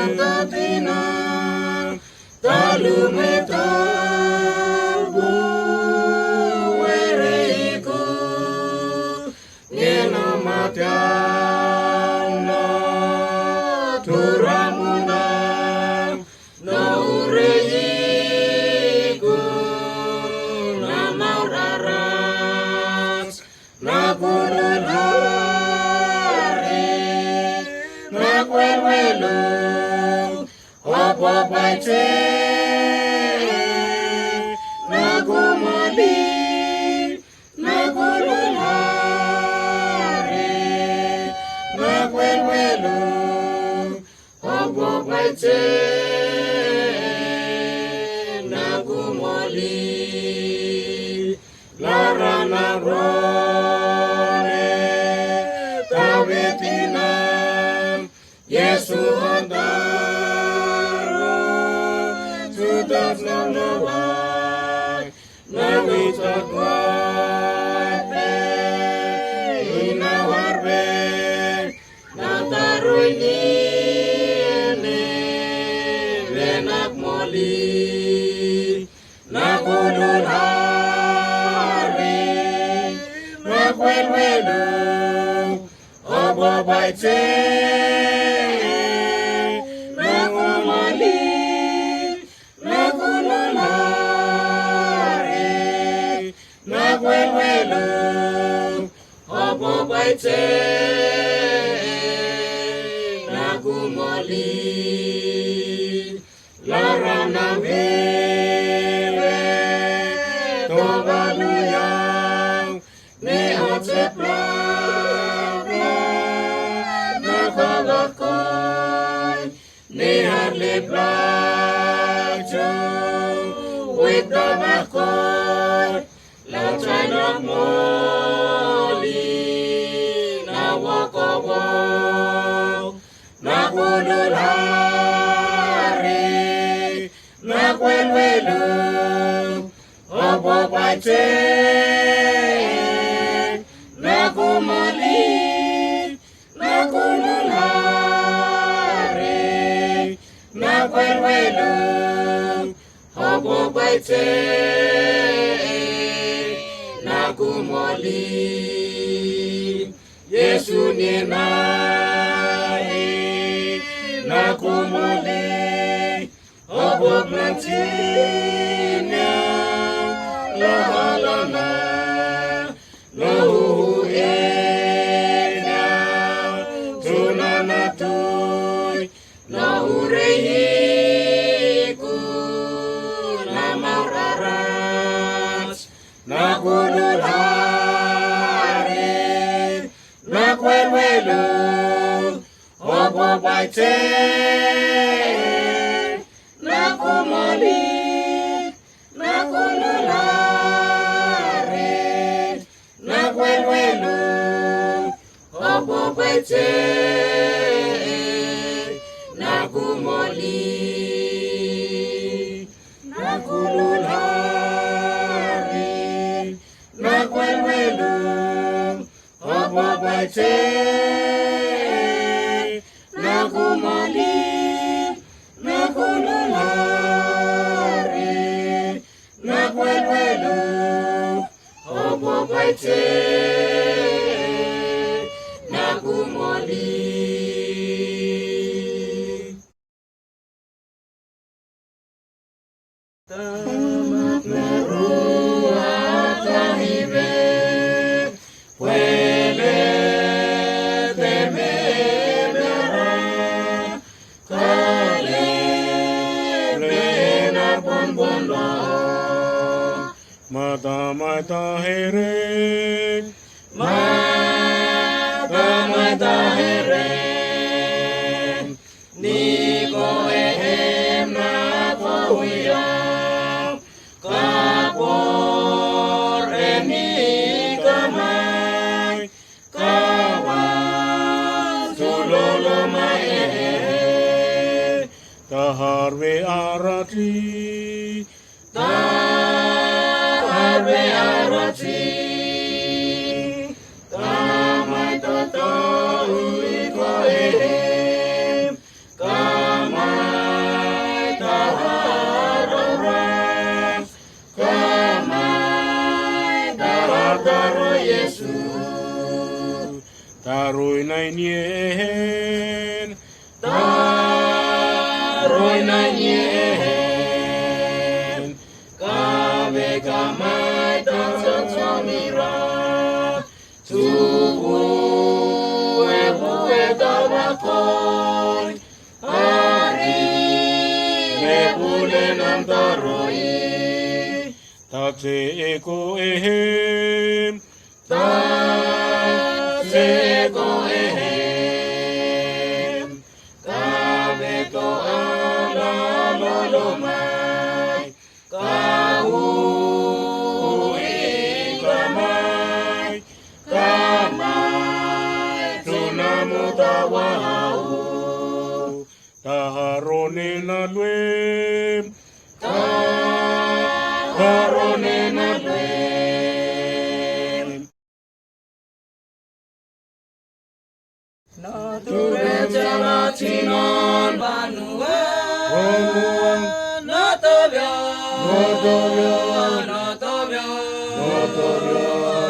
Satatina talumeta buereiku nena matiana turamuna na ureiku na mauraras na kululari na kwelwelu Apa baca nagumali nagululari nagwelwelu apa baca nagumali larana rone tabetina Yesu anda does not know why. Now we talk what in our way. Now the ruin venak moli. Na kululari. Na kwelwelu. Obo baite. Obo baite nagumoli larana wewe tobaluya ne otepla na kalakoy ne harlepla with the makoy la china moli na wakowo na kululari na kwelwelu obo baite na kumali na kululari na kwelwelu obo baite kumoli Yesu ni nae na kumoli obok nantinya la halana la huena tunana tuy la ureiku la mauraras na kululari na kwelwelu obo baite na kumoli na kululari na kwelwelu obo baite na kumoli na kululari na kwelwelu obo baite na kumoli na kululari na kwelwelu obo baite na kumoli tamat meruah tahibe puele temebera kale lena bombondo mata mata here mata here ni ko ehem na ko huya kapore ni kamai kawan sulolo mae taharwe arati tamai toto ta rồi nay nhiên ta rồi nay nhiên ca về ca mai ta sẽ cho mi ra tu vu ta ba coi ari về vu lên nam ta rồi ta sẽ có em ta sẽ có em ca về có ana lo mai ca hu ca mai tu namu ta wau ta harone na luem ta harone na luem tu becala chinon banua no tobio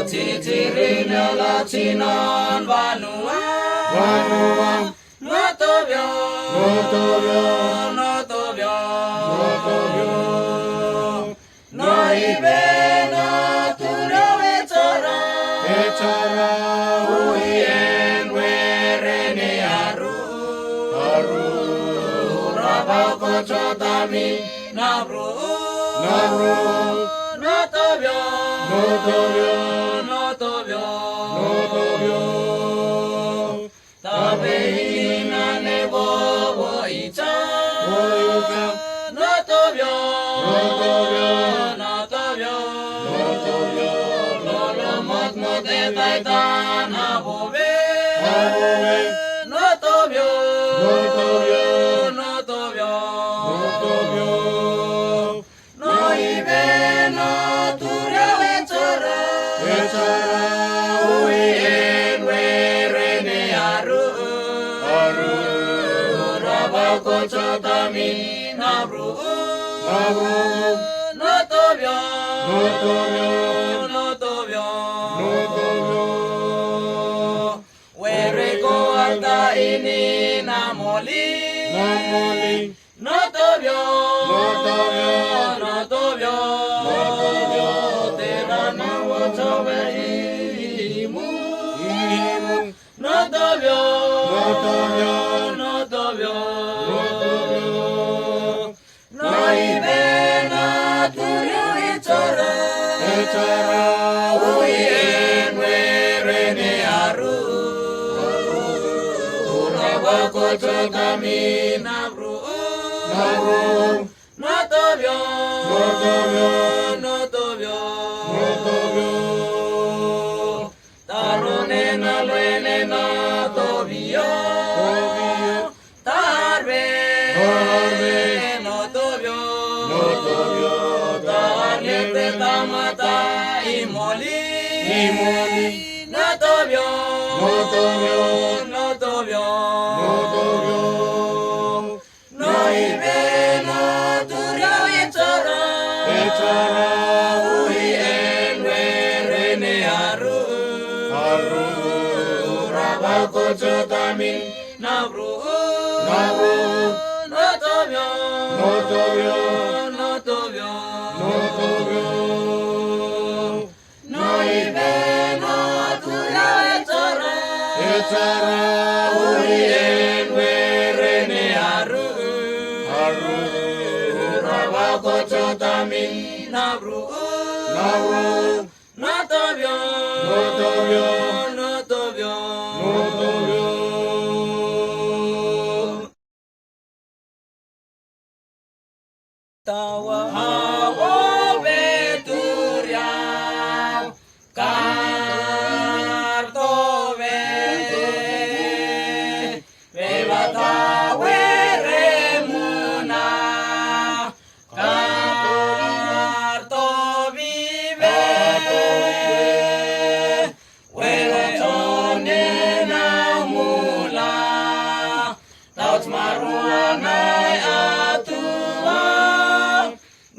chichirina la chinon banua no tobio no ibe no turio echara uien werene aru rabako chotami nabru no tobio tabehina nebo icha no tobio lolo mot etaitan above no tobio no ibe no turio echara uien werene aru rabako chotami nabru no tobio wereko alta ini namoli no tobio tera na wachawe imu no tobio no ibe na turio echara uien werene aru rabako chotami nabru no tobio tarone na luene na tobio tarbe no tobio tarniete tamata imoli no tobio no ibe no turio echara uien werene aru rabako chotami nabru no tobio no ibe no turio echara uien werene aru rabako chotami nabru no tobio tawa hawo beturia karto vete bebata weremuna karto vive werotone namula taut maruanai atua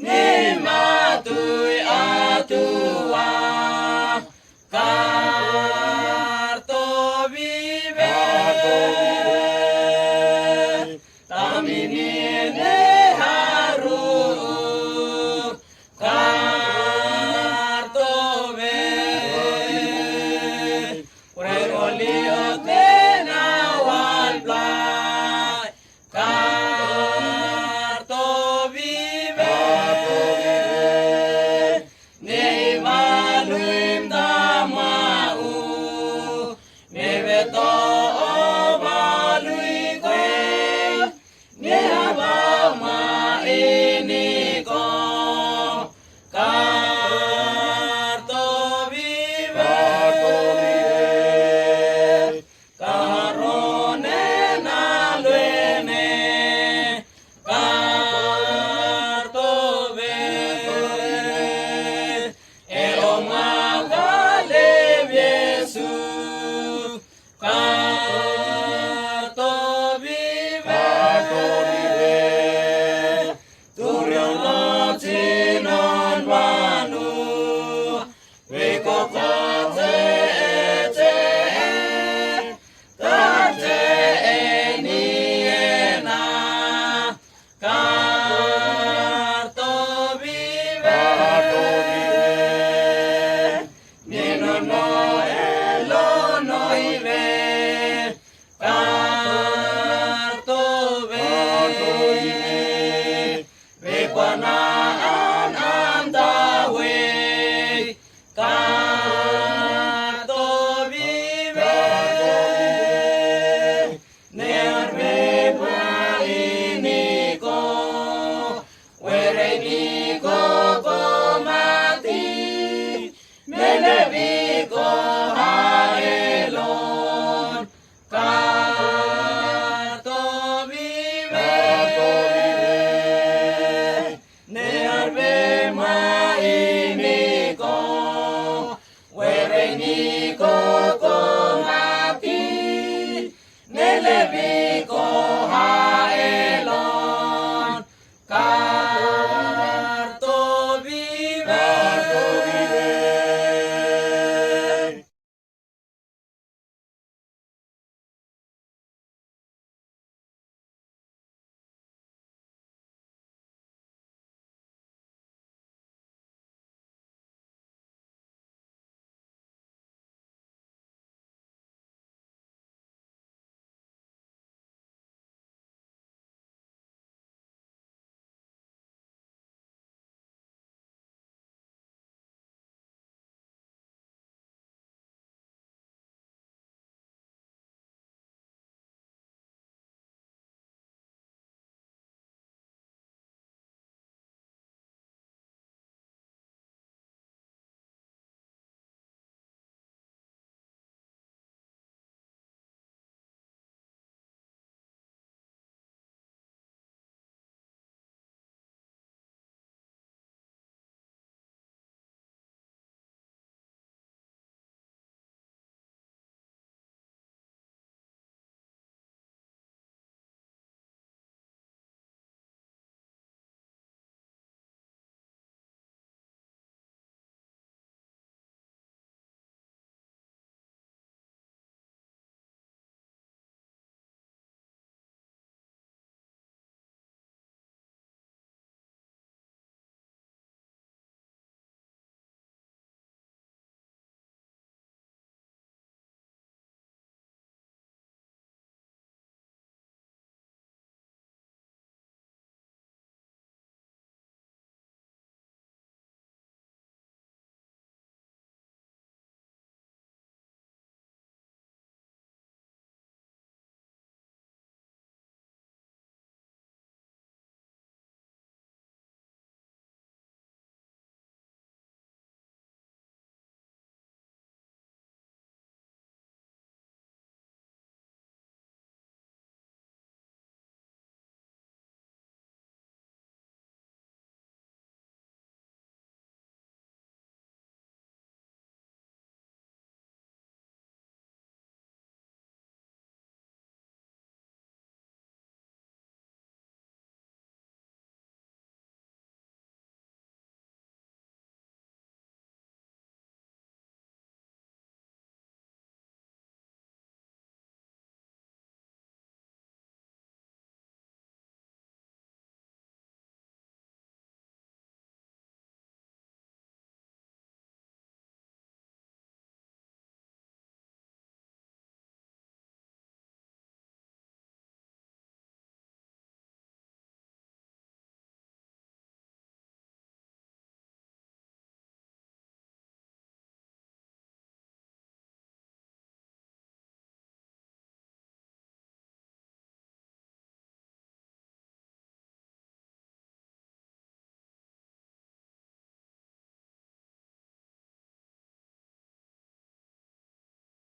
nimatui atua karto vive Liotenawan plai Karto vive Nei manuim damau Neveto